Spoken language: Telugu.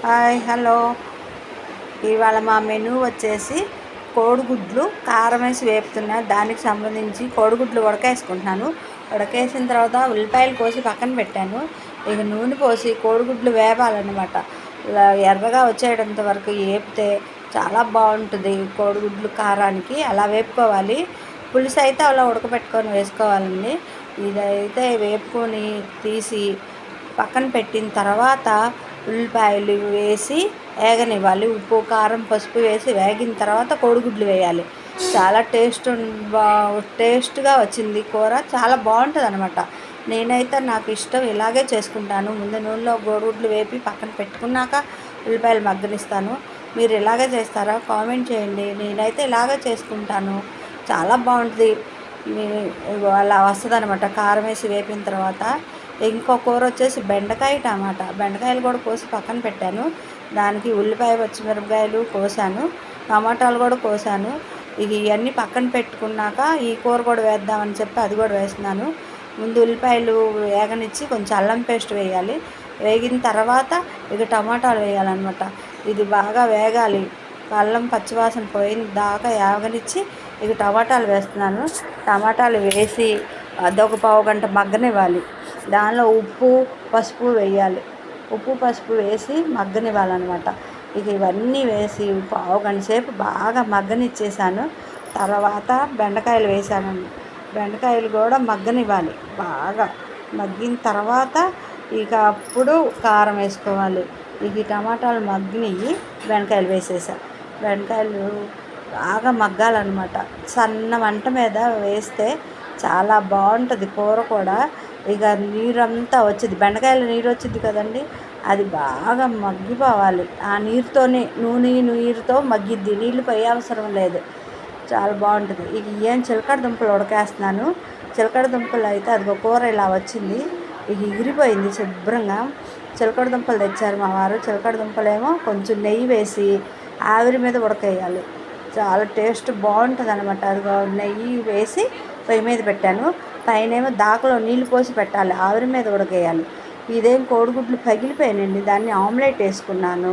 Hi hello. ఇవాళ మా మెనూ వచ్చేసి కోడిగుడ్లు కారం వేసి వేపుతున్నా. దానికి సంబంధించి కోడిగుడ్లు ఉడకేసుకుంటున్నాను. ఉడకేసిన తర్వాత ఉల్లిపాయలు కోసి పక్కన పెట్టాను. ఇక నూనె పోసి కోడిగుడ్లు వేపాలన్నమాట. ఇలా ఎర్రగా వచ్చేటంత వరకు వేపితే చాలా బాగుంటుంది కోడిగుడ్లు కారానికి. అలా వేపుకోవాలి. పులుసు అయితే అలా ఉడకబెట్టుకొని వేసుకోవాలండి. ఇదైతే వేపుకొని తీసి పక్కన పెట్టిన తర్వాత ఉల్లిపాయలు వేసి వేగనివ్వాలి. ఉప్పు కారం పసుపు వేసి వేగిన తర్వాత కోడిగుడ్లు వేయాలి. చాలా టేస్ట్గా వచ్చింది కూర. చాలా బాగుంటుంది అనమాట. నేనైతే నాకు ఇష్టం ఇలాగే చేసుకుంటాను. ముందు నూనెలో కోడిగుడ్లు వేపి పక్కన పెట్టుకున్నాక ఉల్లిపాయలు మగ్గనిస్తాను. మీరు ఇలాగే చేస్తారా? కామెంట్ చేయండి. నేనైతే ఇలాగే చేసుకుంటాను. చాలా బాగుంటుంది. అలా వస్తుంది అనమాట కారం వేసి వేపిన తర్వాత. ఇంకో కూర వచ్చేసి బెండకాయ టమాటా. బెండకాయలు కూడా కోసి పక్కన పెట్టాను. దానికి ఉల్లిపాయ పచ్చిమిరపకాయలు కోసాను, టమాటాలు కూడా కోసాను. ఇవన్నీ పక్కన పెట్టుకున్నాక ఈ కూర కూడా వేద్దామని చెప్పి అది కూడా వేస్తున్నాను. ముందు ఉల్లిపాయలు వేగనిచ్చి కొంచెం అల్లం పేస్ట్ వేయాలి. వేగిన తర్వాత టమాటాలు వేయాలన్నమాట. ఇది బాగా వేగాలి. అల్లం పచ్చివాసన పోయిన దాకా వేగనిచ్చి టమాటాలు వేస్తున్నాను. టమాటాలు వేసి అదొక పావు గంట మగ్గనివ్వాలి. దానిలో ఉప్పు పసుపు వేయాలి. ఉప్పు పసుపు వేసి మగ్గనివ్వాలన్నమాట. ఇవన్నీ వేసి పావు గంట సేపు బాగా మగ్గనిచ్చేసాను. తర్వాత బెండకాయలు వేసాను. బెండకాయలు కూడా మగ్గనివ్వాలి. బాగా మగ్గిన తర్వాత అప్పుడు కారం వేసుకోవాలి. టమాటాలు మగ్గినవి బెండకాయలు వేసేసా. బెండకాయలు బాగా మగ్గాలన్నమాట. సన్న మంట మీద వేస్తే చాలా బాగుంటుంది కూర కూడా. నీరంతా వచ్చింది, బెండకాయలు నీరు వచ్చింది కదండి, అది బాగా మగ్గిపోవాలి. ఆ నీరుతోనే నీరుతో మగ్గిద్ది. నీళ్ళు పోయే అవసరం లేదు. చాలా బాగుంటుంది. చిలకడ దుంపలు ఉడకేస్తున్నాను. చిలకడ దుంపలు అయితే అదిగో కూర ఇలా వచ్చింది. ఎగిరిపోయింది శుభ్రంగా. చిలకడ దుంపలు తెచ్చారు మా వారు. చిలకడ దుంపలేమో కొంచెం నెయ్యి వేసి ఆవిరి మీద ఉడకేయాలి. చాలా టేస్ట్ బాగుంటుంది అనమాట. అదిగో నెయ్యి వేసి పొయ్యి మీద పెట్టాను. పైనేమో దాకలో నీళ్ళు పోసి పెట్టాలి. ఆవిరి మీద ఉడకేయాలి. ఇదేం కోడిగుడ్లు పగిలిపోయానండి. దాన్ని ఆమ్లెట్ వేసుకున్నాను.